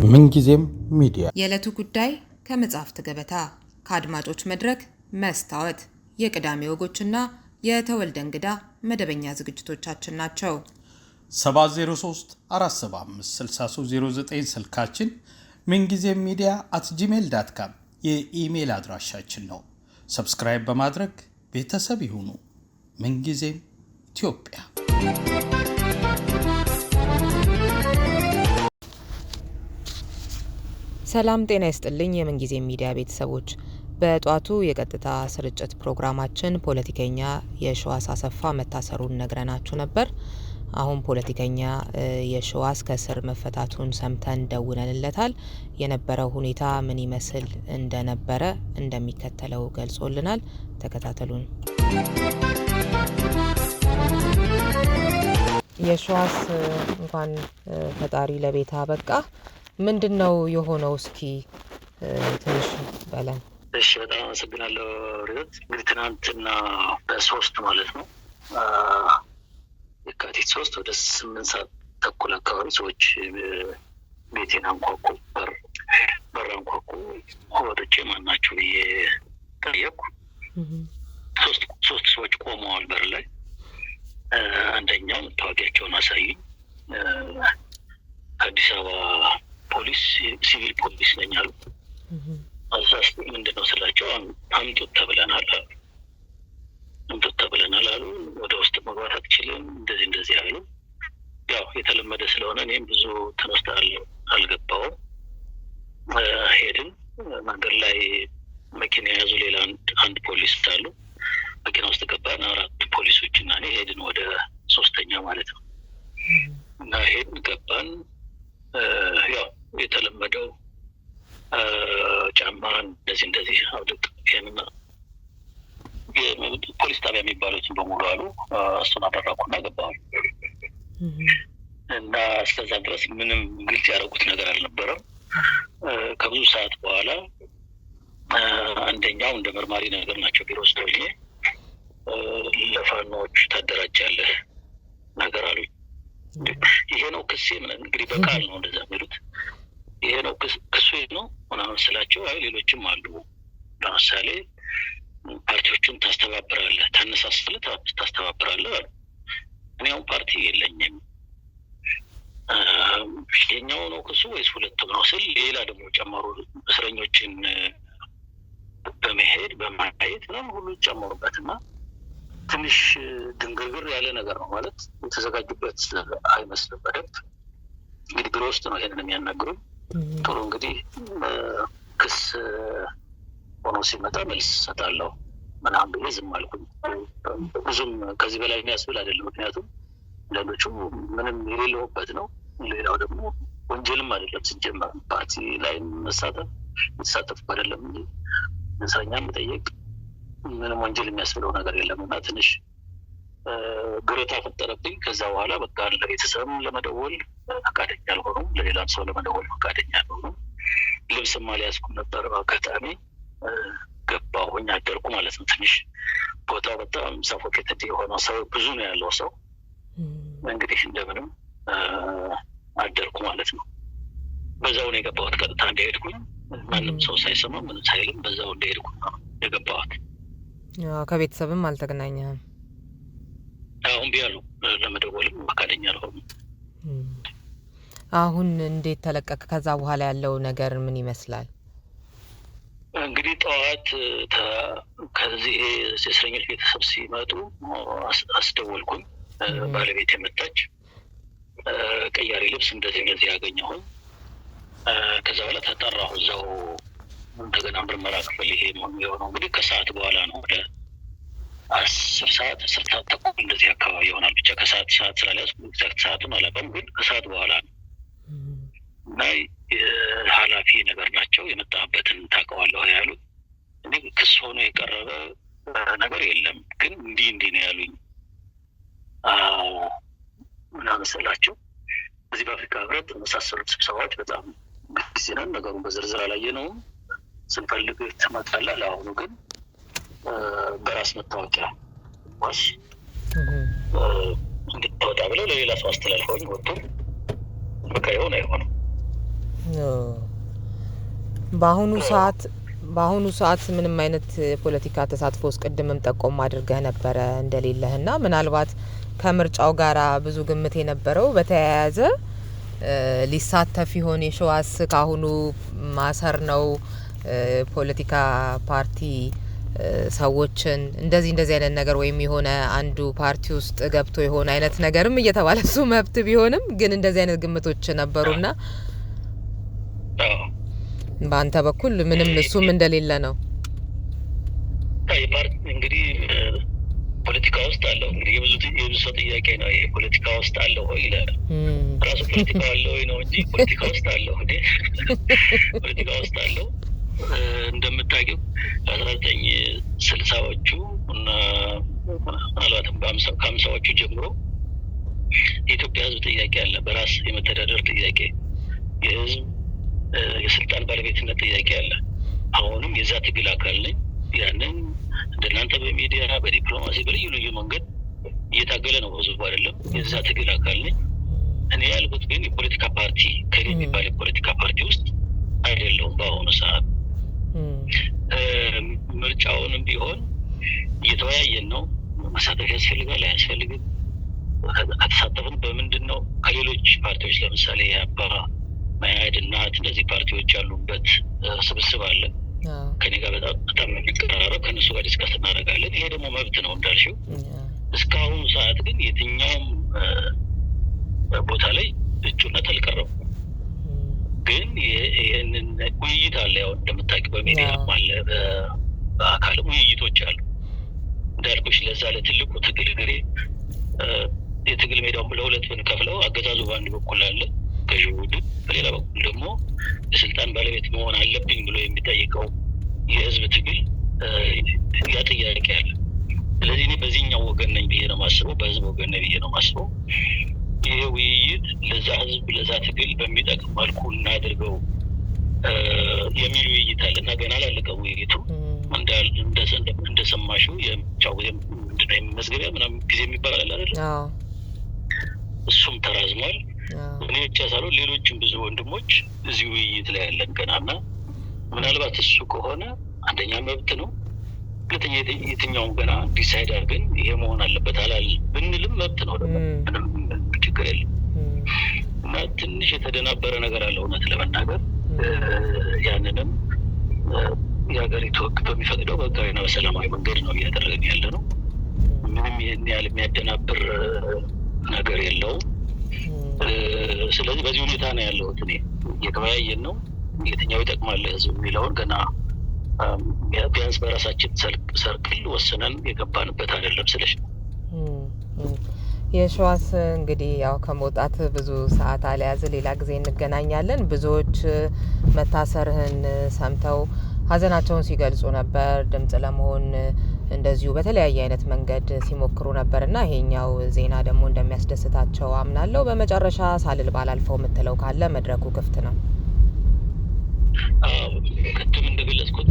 ምንጊዜም ሚዲያ የዕለቱ ጉዳይ ከመጽሐፍት ገበታ ከአድማጮች መድረክ መስታወት የቅዳሜ ወጎችና የተወልደ እንግዳ መደበኛ ዝግጅቶቻችን ናቸው። 703 475 6309 ስልካችን ምንጊዜም media@gmail.com የኢሜል አድራሻችን ነው። ሰብስክራይብ በማድረግ ቤተሰብ ይሁኑ። ምንጊዜም ኢትዮጵያ። ሰላም ጤና ይስጥልኝ የምንጊዜም ሚዲያ ቤተሰቦች። በጧቱ የቀጥታ ስርጭት ፕሮግራማችን ፖለቲከኛ የሺዋስ አሰፋ መታሰሩን ነግረናችሁ ነበር። አሁን ፖለቲከኛ የሺዋስ ከስር መፈታቱን ሰምተን ደውለንለታል። የነበረው ሁኔታ ምን ይመስል እንደነበረ እንደሚከተለው ገልጾልናል። ተከታተሉን። የሺዋስ እንኳን ፈጣሪ ለቤት አበቃ። ምንድነው የሆነው? እስኪ ትንሽ በለን። እሺ፣ በጣም አመሰግናለሁ ሪዮት። እንግዲህ ትናንትና በ3 ማለት ነው የካቲት 3 ወደ 8 ሰዓት ተኩል አካባቢ ሰዎች ቤቴን አንኳኩ። በር አንኳኩ። ወጥቼ ማናችሁ ብዬ ጠየቅኩ። ሶስት ሰዎች ቆመዋል በር ላይ። አንደኛው መታወቂያቸውን አሳዩኝ። አዲስ አበባ ፖሊስ ሲቪል ፖሊስ ነኝ አሉ። አዛስ ምንድነው ስላቸው አምጡት ተብለናል አሉ። ወደ ውስጥ መግባት አትችልም እንደዚህ አሉ። ያው የተለመደ ስለሆነ እኔም ብዙ ተነስተ አልገባውም። ሄድን። መንገድ ላይ መኪና የያዙ ሌላ አንድ ፖሊስ አሉ። መኪና ውስጥ ገባን። 4 ፖሊሶች እና እኔ ሄድን ወደ 3ኛ ማለት ነው። እና ሄድን ገባን። ያው የተለመደው ጫማን እንደዚህ አውልቅ ይሄንና ፖሊስ ጣቢያ የሚባሉትን በሙሉ አሉ። እሱን አደረኩና ገባሁ። እና እስከዛ ድረስ ምንም ግልጽ ያደረጉት ነገር አልነበረም። ከብዙ ሰዓት በኋላ አንደኛው እንደ መርማሪ ነገር ናቸው ቢሮ ውስጥ ሆኜ ለፋኖች ታደራጃለህ ነገር አሉኝ። ይሄ ነው ክሴ እንግዲህ በቃል ነው እንደዛ የሚሉት። ይሄ ነው ክሱ ነው ምናምን ስላቸው አይ ሌሎችም አሉ። ለምሳሌ ፓርቲዎችን ታስተባብራለህ፣ ታነሳስለህ ታስተባብራለህ አሉ። እኔ አሁን ፓርቲ የለኝም። የኛው ነው ክሱ ወይስ ሁለቱም ነው ስል ሌላ ደግሞ ጨመሩ። እስረኞችን በመሄድ በማየት ነው ሁሉ ጨመሩበትና ትንሽ ድንግርግር ያለ ነገር ነው ማለት የተዘጋጁበት አይመስልም። በደንብ እንግዲህ ቢሮ ውስጥ ነው ይሄንን የሚያናግሩኝ። ጥሩ እንግዲህ ክስ ሆኖ ሲመጣ መልስ እሰጣለሁ ምናምን ብዬ ዝም አልኩኝ። ብዙም ከዚህ በላይ የሚያስብል አይደለም። ምክንያቱም ሌሎቹ ምንም የሌለውበት ነው። ሌላው ደግሞ ወንጀልም አይደለም ሲጀመር ፓርቲ ላይ መሳተፍ አይደለም እንጂ እስረኛ መጠየቅ ምንም ወንጀል የሚያስብለው ነገር የለም። እና ትንሽ ግርታ ፈጠረብኝ። ከዛ በኋላ በቃ ለቤተሰብም ለመደወል ፈቃደኛ አልሆኑም፣ ለሌላም ሰው ለመደወል ፈቃደኛ አልሆኑም። ልብስም አልያዝኩም ነበር። በአጋጣሚ ገባሁኝ፣ አደርኩ ማለት ነው። ትንሽ ቦታው በጣም ሳፎኬትድ የሆነ ሰው ብዙ ነው ያለው ሰው። እንግዲህ እንደምንም አደርኩ ማለት ነው። በዛው ነው የገባሁት። ቀጥታ እንደሄድኩኝ ማንም ሰው ሳይሰማ ምንም ሳይልም በዛው እንደሄድኩ ነው የገባሁት። ከቤተሰብም አልተገናኘህም? አሁን ቢያሉ ለመደወልም ፈቃደኛ አልሆኑም። አሁን እንዴት ተለቀቅ? ከዛ በኋላ ያለው ነገር ምን ይመስላል? እንግዲህ ጠዋት ከዚህ የእስረኞች ቤተሰብ ሲመጡ አስደወልኩኝ። ባለቤት የመጣች ቀያሪ ልብስ እንደዚህ ያገኘሁኝ። ከዛ በኋላ ተጠራሁ እዛው እንደገና ምርመራ ክፍል። ይሄ የሆነው እንግዲህ ከሰዓት በኋላ ነው። ወደ 10 ሰዓት ተኩል እንደዚህ አካባቢ ይሆናል። ብቻ ከሰዓት ስላልያዝኩ ኤግዛክት ሰዓቱን አላውቅም፣ ግን ከሰዓት በኋላ ነው። እና ኃላፊ ነገር ናቸው። የመጣበትን ታውቀዋለሁ ያሉት። እኔ ክስ ሆኖ የቀረበ ነገር የለም፣ ግን እንዲህ ነው ያሉኝ። ምናምን ስላቸው በዚህ በአፍሪካ ህብረት በመሳሰሉት ስብሰባዎች በጣም ጊዜ ነን። ነገሩን በዝርዝር አላየነውም። ስንፈልግ ትመጣለህ። ለአሁኑ ግን በራስ መታወቂያ ዋስ እንድትወጣ ብለው ለሌላ ሰው አስተላልፈውኝ ወጡ። በቃ የሆነ በአሁኑ ሰዓት ምንም አይነት ፖለቲካ ተሳትፎ ውስጥ ቅድምም ጠቆም አድርገህ ነበረ እንደሌለህና ምናልባት ከምርጫው ጋራ ብዙ ግምት የነበረው በተያያዘ ሊሳተፍ ይሆን የሸዋስ ካሁኑ ማሰር ነው ፖለቲካ ፓርቲ ሰዎችን እንደዚህ አይነት ነገር ወይም የሆነ አንዱ ፓርቲ ውስጥ ገብቶ የሆነ አይነት ነገርም እየተባለ እሱ መብት ቢሆንም ግን እንደዚህ አይነት ግምቶች ነበሩና በአንተ በኩል ምንም እሱም እንደሌለ ነው። ፓርቲ እንግዲህ ፖለቲካ ውስጥ አለው እንግዲህ የብዙ ሰው ጥያቄ ነው። ይሄ ፖለቲካ ውስጥ አለው ወይ ይላል። ራሱ ፖለቲካ አለው ወይ ነው እንጂ ፖለቲካ ውስጥ አለው እንዴ? ፖለቲካ ውስጥ አለው። እንደምታውቂው 1960ዎቹ እና ምናልባትም ከ50ዎቹ ጀምሮ የኢትዮጵያ ሕዝብ ጥያቄ አለ። በራስ የመተዳደር ጥያቄ፣ የሕዝብ የስልጣን ባለቤትነት ጥያቄ አለ። አሁንም የዛ ትግል አካል ነኝ። ያንን እንደናንተ በሚዲያ በዲፕሎማሲ በልዩ ልዩ መንገድ እየታገለ ነው ህዝቡ አይደለም። የዛ ትግል አካል ነኝ። እኔ ያልኩት ግን የፖለቲካ ፓርቲ ከኔ የሚባል የፖለቲካ ፓርቲ ውስጥ አይደለሁም በአሁኑ ሰዓት። ምርጫውንም ቢሆን እየተወያየን ነው። መሳተፍ ያስፈልጋል አያስፈልግም? ከተሳተፍን በምንድን ነው? ከሌሎች ፓርቲዎች ለምሳሌ የአባ መያድ እናት እንደዚህ ፓርቲዎች ያሉበት ስብስብ አለ። ከኔ ጋር በጣም የሚቀራረብ ከእነሱ ጋር ዲስከስ እናደርጋለን። ይሄ ደግሞ መብት ነው እንዳልሽው። እስካሁኑ ሰዓት ግን የትኛውም ቦታ ላይ እጩነት አልቀረቡም። ግን ይህንን ውይይት አለ። ያው እንደምታውቂው በሚዲያም አለ፣ በአካልም ውይይቶች አሉ። እንዳልኩሽ ለዛ ለትልቁ ትግል ግሬ የትግል ሜዳውን ለሁለት ብንከፍለው አገዛዙ በአንድ በኩል አለ ገዢው ቡድን፣ በሌላ በኩል ደግሞ የስልጣን ባለቤት መሆን አለብኝ ብሎ የሚጠይቀው የህዝብ ትግል ያ ጥያቄ አለ። ስለዚህ እኔ በዚህኛው ወገን ነኝ ብዬ ነው ማስበው፣ በህዝብ ወገን ነኝ ብዬ ነው ማስበው። ይሄ ውይይት ለዛ ህዝብ ለዛ ትግል በሚጠቅም መልኩ እናድርገው የሚል ውይይት አለ እና ገና ላለቀው ውይይቱ እንደሰማሽው ምንድነው የመመዝገቢያ ምናምን ጊዜ የሚባል አለ አይደል? እሱም ተራዝሟል። እኔ ብቻ ሳልሆን ሌሎችም ብዙ ወንድሞች እዚህ ውይይት ላይ ያለን ገና እና ምናልባት እሱ ከሆነ አንደኛ መብት ነው፣ ሁለተኛ የትኛውም ገና ዲሳይድ አድርገን ይሄ መሆን አለበት አላል ብንልም መብት ነው፣ ምንም ችግር የለም። እና ትንሽ የተደናበረ ነገር አለ እውነት ለመናገር ያንንም የሀገሪቱ ህግ በሚፈቅደው በህጋዊና በሰላማዊ መንገድ ነው እያደረግን ያለ ነው። ምንም ይህን ያህል የሚያደናብር ነገር የለውም። ስለዚህ በዚህ ሁኔታ ነው ያለሁት። እኔ እየተወያየን ነው። የትኛው ይጠቅማል ህዝብ የሚለውን ገና ቢያንስ በራሳችን ሰርክል ወስነን የገባንበት አይደለም ስለሽ ነው። የሸዋስ እንግዲህ ያው ከመውጣት ብዙ ሰዓት አልያዝ፣ ሌላ ጊዜ እንገናኛለን። ብዙዎች መታሰርህን ሰምተው ሀዘናቸውን ሲገልጹ ነበር። ድምጽ ለመሆን እንደዚሁ በተለያየ አይነት መንገድ ሲሞክሩ ነበር እና ይሄኛው ዜና ደግሞ እንደሚያስደስታቸው አምናለሁ። በመጨረሻ ሳልል ባላልፈው የምትለው ካለ መድረኩ ክፍት ነው። ቅድም እንደገለጽኩት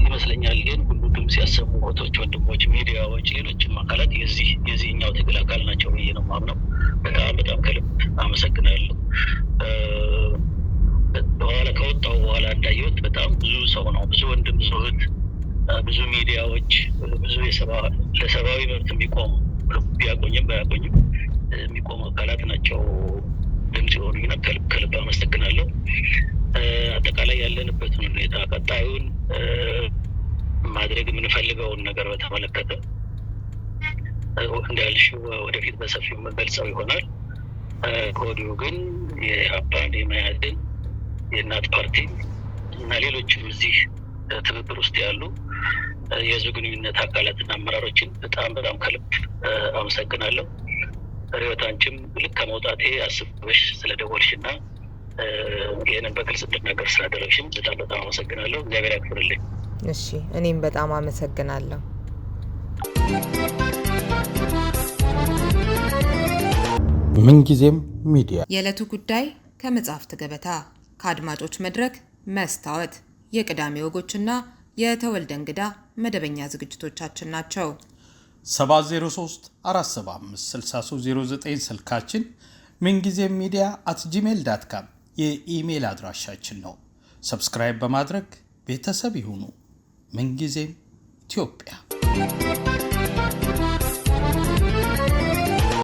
ይመስለኛል ግን ሁሉ ድምጽ ያሰሙ እህቶች፣ ወንድሞች፣ ሚዲያዎች፣ ሌሎችም አካላት የዚህኛው ትግል አካል ናቸው ብዬ ነው የማምነው። በጣም ከልብ አመሰግናለሁ። በኋላ ከወጣሁ በኋላ እንዳየሁት በጣም ብዙ ሰው ነው፣ ብዙ ወንድም፣ ብዙ እህት፣ ብዙ ሚዲያዎች፣ ብዙ ለሰብአዊ መብት የሚቆሙ ቢያቆኝም ባያቆኝም የሚቆሙ አካላት ናቸው ድምጽ የሆኑኝና ከልብ አመሰግናለሁ። አጠቃላይ ያለንበትን ሁኔታ ቀጣዩን ማድረግ የምንፈልገውን ነገር በተመለከተ እንዳልሽው ወደፊት በሰፊው የምንገልጸው ይሆናል። ከወዲሁ ግን የአባን የመያድን የእናት ፓርቲ እና ሌሎችም እዚህ ትብብር ውስጥ ያሉ የህዝብ ግንኙነት አካላትና አመራሮችን በጣም ከልብ አመሰግናለሁ። ሪዮት አንቺም ልክ ከመውጣቴ አስበሽ ስለደወልሽ እና ይህንን በግልጽ እንድናገር ስላደረግሽም በጣም አመሰግናለሁ። እግዚአብሔር ያክብርልኝ። እሺ፣ እኔም በጣም አመሰግናለሁ። ምንጊዜም ሚዲያ የዕለቱ ጉዳይ ከመጽሐፍት ገበታ፣ ከአድማጮች መድረክ መስታወት፣ የቅዳሜ ወጎችና የተወልደ እንግዳ መደበኛ ዝግጅቶቻችን ናቸው። 703 475 6309 ስልካችን፣ ምንጊዜም ሚዲያ @gmail.com የኢሜል አድራሻችን ነው። ሰብስክራይብ በማድረግ ቤተሰብ ይሁኑ። ምንጊዜም ኢትዮጵያ